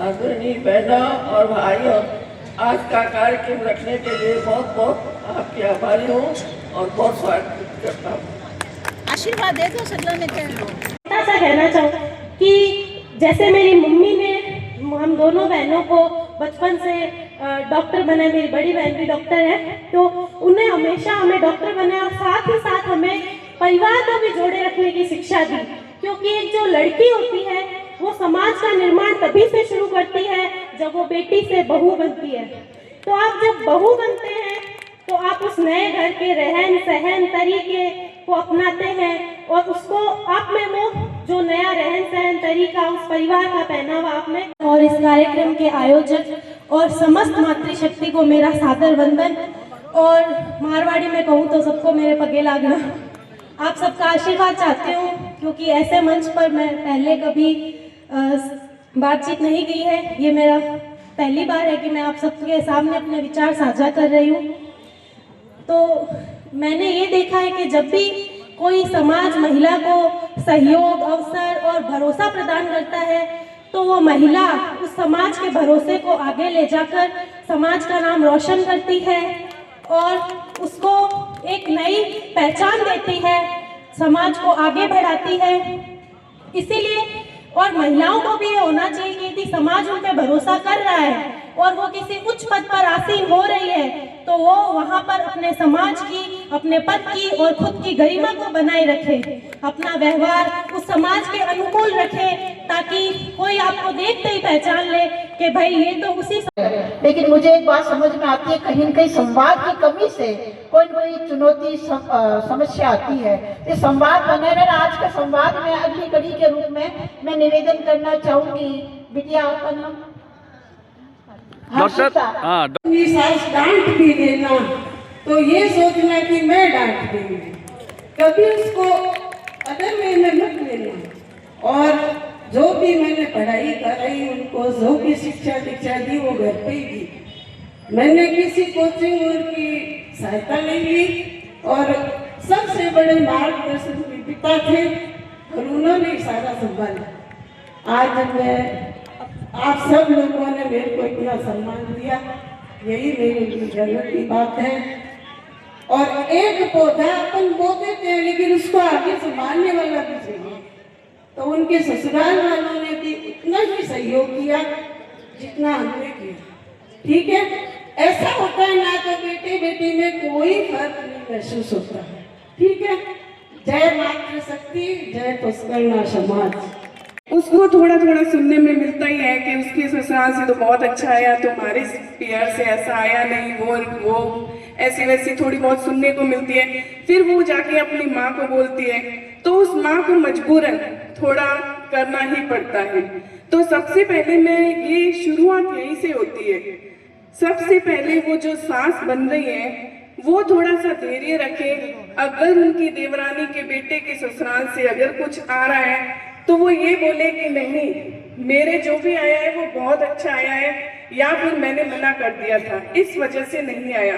आदरणीय बहनों और भाइयों, आज का कार्यक्रम रखने के लिए बहुत बहुत आपके आभारी हूँ और बहुत स्वागत करता हूँ। आशीर्वाद दे दो सगला ने। ऐसा कहना चाहूँ कि जैसे मेरी मम्मी ने हम दोनों बहनों को बचपन से डॉक्टर बनाया, मेरी बड़ी बहन भी डॉक्टर है, तो उन्हें हमेशा हमें डॉक्टर बनाया और साथ ही साथ हमें परिवार को भी जोड़े रखने की शिक्षा दी। क्योंकि एक जो लड़की होती है वो समाज का निर्माण तभी से शुरू करती है जब वो बेटी से बहू बनती है। तो आप जब बहू बनते हैं तो आप उस नए घर के रहन सहन तरीके को अपनाते हैं और उसको आप में वो जो नया रहन सहन तरीका, उस परिवार का पहनावा आप में। और इस कार्यक्रम के आयोजक और समस्त मातृशक्ति को मेरा सादर वंदन, और मारवाड़ी में कहूँ तो सबको मेरे पगे लागना। आप सबका आशीर्वाद चाहती हूँ क्योंकि ऐसे मंच पर मैं पहले कभी बातचीत नहीं की है। ये मेरा पहली बार है कि मैं आप सबके सामने अपने विचार साझा कर रही हूँ। तो मैंने ये देखा है कि जब भी कोई समाज महिला को सहयोग, अवसर और भरोसा प्रदान करता है तो वो महिला उस समाज के भरोसे को आगे ले जाकर समाज का नाम रोशन करती है और उसको एक नई पहचान देती है, समाज को आगे बढ़ाती है। इसीलिए और महिलाओं को भी ये होना चाहिए कि यदि समाज उन पर भरोसा कर रहा है और वो किसी उच्च पद पर आसीन हो रही है तो वो वहाँ पर अपने समाज की, अपने पद की और खुद की गरिमा को बनाए रखे, अपना व्यवहार उस समाज के अनुकूल रखे ताकि कोई आपको देखते ही पहचान ले कि भाई ये तो उसी। लेकिन मुझे एक बात समझ में आती है, कहीं न कहीं संवाद की कमी से कोई न कोई चुनौती समस्या आती है। इस संवाद बने रहे। आज का संवाद में अगली कड़ी के रूप में मैं निवेदन करना चाहूंगी। बिटिया आपका नाम? डॉक्टर। सांस डांट भी देना तो ये सोचना कि मैं डांट दूंगी, कभी उसको अदर वे में मत लेना। और जो भी मैंने पढ़ाई कराई उनको जो भी शिक्षा दीक्षा दी वो घर पे ही दी। मैंने किसी कोचिंग की सहायता नहीं ली और सबसे बड़े मार्गदर्शन के पिता थे और उन्होंने सारा संभाला। आज मैं आप सब लोगों ने मेरे को इतना सम्मान दिया, यही मेरी गर्व की बात है। और एक पौधा अपन बो देते हैं लेकिन उसको आगे संभालने वाला भी चाहिए। तो उनके ससुराल वालों ने भी उतना ही सहयोग किया जितना हमने किया। ठीक है, ऐसा होता है ना तो बेटे बेटी में कोई फर्क नहीं महसूस होता है। ठीक है, जय मातृशक्ति, जय पुष्करना समाज। उसको थोड़ा थोड़ा सुनने में मिलता ही है कि उसके ससुराल से तो बहुत अच्छा आया, तुम्हारे पियर से ऐसा आया नहीं, वो ऐसी वैसी थोड़ी बहुत सुनने को मिलती है। फिर वो जाके अपनी माँ को बोलती है तो उस माँ को मजबूरन थोड़ा करना ही पड़ता है। तो सबसे पहले मैं ये शुरुआत यहीं से होती है। सबसे पहले वो जो सास बन रही है वो थोड़ा सा धैर्य रखे। अगर उनकी देवरानी के बेटे के ससुराल से अगर कुछ आ रहा है तो वो ये बोले कि नहीं, मेरे जो भी आया है वो बहुत अच्छा आया है, या फिर मैंने मना कर दिया था इस वजह से नहीं आया।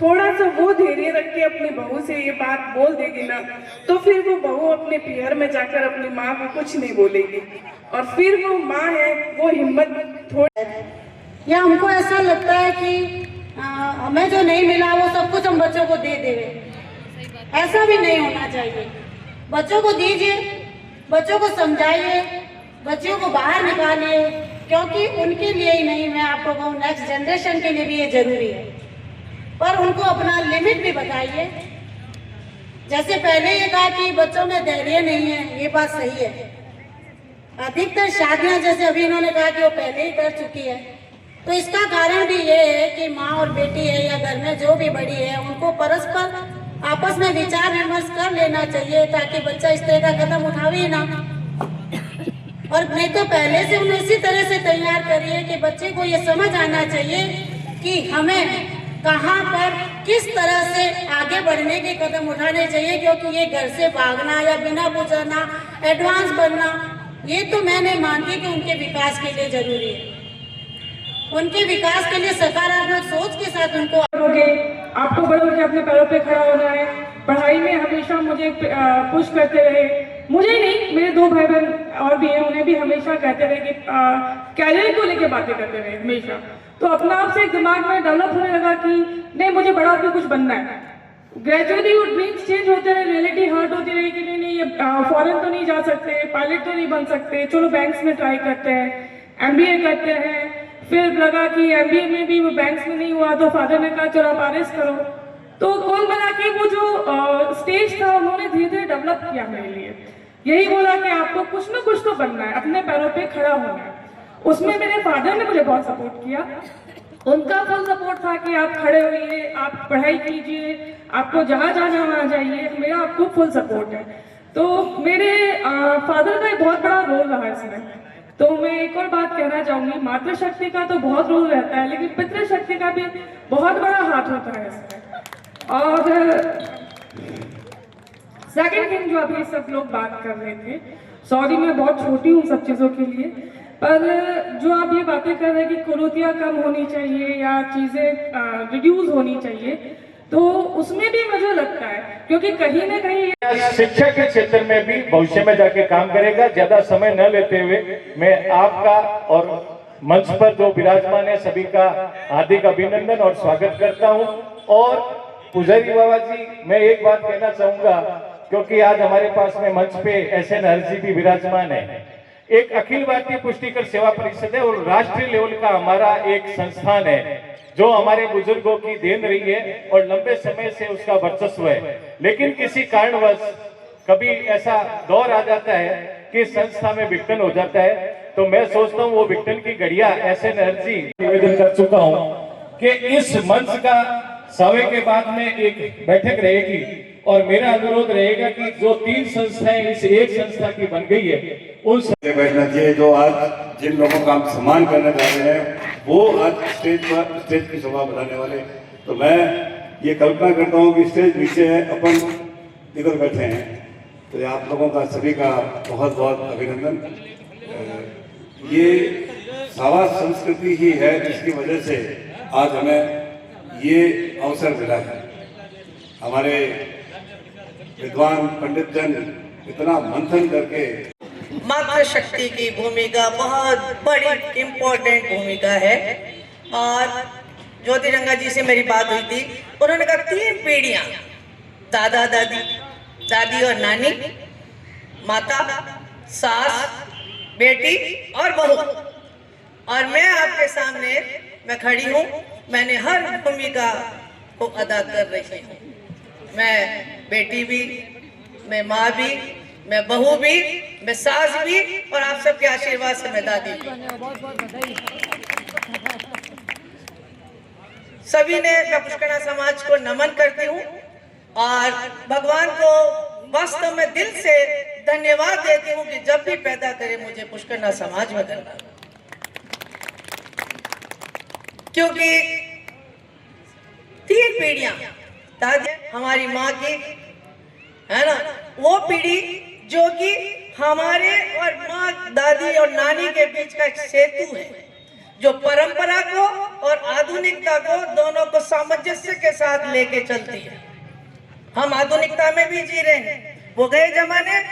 थोड़ा सा वो धैर्य रख के अपनी बहू से ये बात बोल देगी ना तो फिर वो बहू अपने पियर में जाकर अपनी माँ को कुछ नहीं बोलेगी और फिर वो माँ है वो हिम्मत थोड़ी। या हमको ऐसा लगता है कि हमें जो नहीं मिला वो सब कुछ हम बच्चों को दे देवे। ऐसा भी नहीं होना चाहिए। बच्चों को दीजिए, बच्चों को समझाइए, बच्चों को बाहर निकालिए, क्योंकि उनके लिए ही नहीं, मैं आपको कहूँ नेक्स्ट जनरेशन के लिए भी ये जरूरी है। पर उनको अपना लिमिट भी बताइए। जैसे पहले ये कहा कि बच्चों में धैर्य नहीं है, ये बात सही है। अधिकतर शादियां जैसे अभी इन्होंने कहा कि वो पहले ही कर चुकी है, तो इसका कारण भी ये है कि माँ और बेटी है या घर में जो भी बड़ी है उनको परस्पर आपस में विचार विमर्श कर लेना चाहिए ताकि बच्चा इस तरह का कदम उठावे ना। और नहीं तो पहले से उन्हें इसी तरह से तैयार करिए कि बच्चे को ये समझ आना चाहिए कि हमें कहाँ पर किस तरह से आगे बढ़ने के कदम उठाने चाहिए, क्योंकि ये घर से भागना या बिना बुझाना, एडवांस बनना, ये तो मैं नहीं मानती कि उनके विकास के लिए जरूरी है। उनके विकास के लिए सकारात्मक सोच के साथ उनको आपको बड़ों के अपने पैरों पे खड़ा होना है। पढ़ाई में हमेशा मुझे पुश करते रहे, मुझे नहीं, मेरे दो भाई बहन और भी हैं, उन्हें भी हमेशा हमेशा कहते रहे कि कैरियर को लेके बातें करते रहे हमेशा। तो अपना आप से एक दिमाग में डेवलप होने लगा कि नहीं, मुझे बड़ा होकर कुछ बनना है। ग्रेजुअली वो ड्रीम्स चेंज होते रहे, रियलिटी हर्ट होती रही कि नहीं ये फॉरेन तो नहीं जा सकते, पायलट तो नहीं बन सकते, चलो बैंक्स में ट्राई करते हैं, MBA करते हैं। फिर लगा कि MBA में भी वो बैंक्स में नहीं हुआ तो फादर ने कहा चलो आप RS करो। तो कुल मिला के वो जो स्टेज था उन्होंने धीरे धीरे डेवलप किया मेरे लिए। यही बोला कि आपको कुछ ना कुछ तो बनना है, अपने पैरों पे खड़ा होना है। उसमें मेरे फादर ने मुझे बहुत सपोर्ट किया। उनका फुल सपोर्ट था कि आप खड़े होइए, आप पढ़ाई कीजिए, आपको जहाँ जाना वहाँ जाइए, मेरा आपको फुल सपोर्ट है। तो मेरे फादर का एक बहुत बड़ा रोल रहा इसमें। तो मैं एक और बात कहना चाहूँगी, मातृशक्ति का तो बहुत रोल रहता है, लेकिन पितृशक्ति का भी बहुत बड़ा हाथ होता है इसमें। और सेकंड थिंग जो अभी सब लोग बात कर रहे थे, सॉरी मैं बहुत छोटी हूँ सब चीज़ों के लिए, पर जो आप ये बातें कर रहे हैं कि कुरीतियाँ कम होनी चाहिए या चीज़ें रिड्यूस होनी चाहिए, तो उसमें भी मुझे लगता है, क्योंकि कहीं ना कहीं शिक्षा के क्षेत्र में भी भविष्य में जाके काम करेगा। ज्यादा समय न लेते हुए मैं आपका और मंच पर जो विराजमान है सभी का हार्दिक अभिनंदन और स्वागत करता हूं। और पुजारी बाबा जी, मैं एक बात कहना चाहूंगा, क्योंकि आज हमारे पास में मंच पे SN हरजी भी विराजमान है। एक अखिल भारतीय पुष्टिकर सेवा परिषद है और राष्ट्रीय लेवल का हमारा एक संस्थान है जो हमारे बुजुर्गों की देन रही है और लंबे समय से उसका वर्चस्व है। लेकिन किसी कारणवश कभी ऐसा दौर आ जाता है कि संस्था में विघटन हो जाता है, तो मैं सोचता हूँ वो विघटन की घड़ियां SN हरजी निवेदन कर चुका हूँ कि इस मंच का सवे के बाद में एक बैठक रहेगी और मेरा अनुरोध रहेगा कि जो 3 संस्थाएं इस एक संस्था की बन गई है उन बैठना चाहिए। जो आज जिन लोगों का हम सम्मान करने जा रहे हैं वो आज स्टेज की शोभा बढ़ाने वाले। तो मैं ये कल्पना करता हूँ कि स्टेज नीचे है, अपन इधर बैठे हैं, तो आप लोगों का सभी का बहुत बहुत अभिनंदन। ये सावास संस्कृति ही है जिसकी वजह से आज हमें ये अवसर मिला है। हमारे विद्वान पंडित जन इतना मंथन करके मातृशक्ति की भूमिका बहुत बड़ी इम्पोर्टेंट भूमिका है। और ज्योति रंगा जी से मेरी बात हुई थी, उन्होंने कहा 3 पीढ़ियां, दादा दादी, दादी और नानी, माता, सास, बेटी और बहू। और मैं आपके सामने मैं खड़ी हूँ, मैंने हर भूमिका को अदा कर रही हूँ। मैं बेटी भी, मैं माँ भी, मैं बहू भी, मैं सास भी, और आप सबके आशीर्वाद से मैं दादी भी। सभी ने मैं पुष्करणा समाज को नमन करती हूँ और भगवान को वास्तव में दिल से धन्यवाद देती हूँ कि जब भी पैदा करे मुझे पुष्करणा समाज में करना, क्योंकि 3 पीढ़ियां, दादी हमारी माँ की है ना, वो पीढ़ी जो कि हमारे और माँ, दादी और नानी के बीच का एक सेतु है, जो परंपरा को और आधुनिकता को दोनों को सामंजस्य के साथ लेके चलती है। हम आधुनिकता में भी जी रहे हैं। वो गए जमाने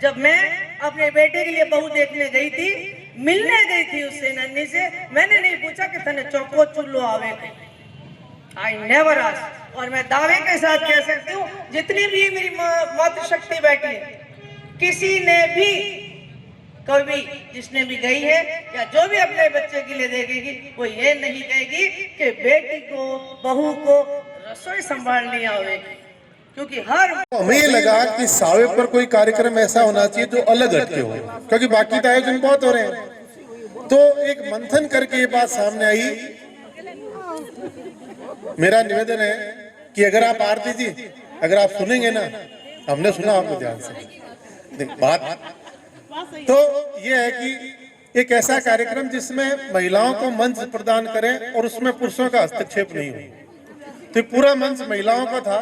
जब मैं अपने बेटे के लिए बहू देखने गई थी, मिलने गई थी उससे, नन्ही से, मैंने नहीं पूछा कि तने चौको चुल्लो आवे नहीं, आई नेवर आस्क्ड। और मैं दावे के साथ कह सकती हूँ, जितनी भी मेरी मातृशक्ति बैठी है, किसी ने भी कभी जिसने भी गई है या जो भी अपने बच्चे के लिए देखेगी, वो ये नहीं कहेगी कि बेटी को, बहू को रसोई संभालनी आवेगी, क्योंकि हमें ये लगा कि सावे पर कोई कार्यक्रम ऐसा होना चाहिए जो अलग हटके हो, क्योंकि बाकी तो आयोजन बहुत हो रहे हैं। तो एक मंथन करके ये बात सामने आई। मेरा निवेदन है कि अगर आप आरती जी, अगर आप सुनेंगे ना, हमने सुना आपको ध्यान से बात, तो ये है कि एक ऐसा कार्यक्रम जिसमें महिलाओं को मंच प्रदान करें और उसमें पुरुषों का हस्तक्षेप नहीं हो। तो पूरा मंच महिलाओं का था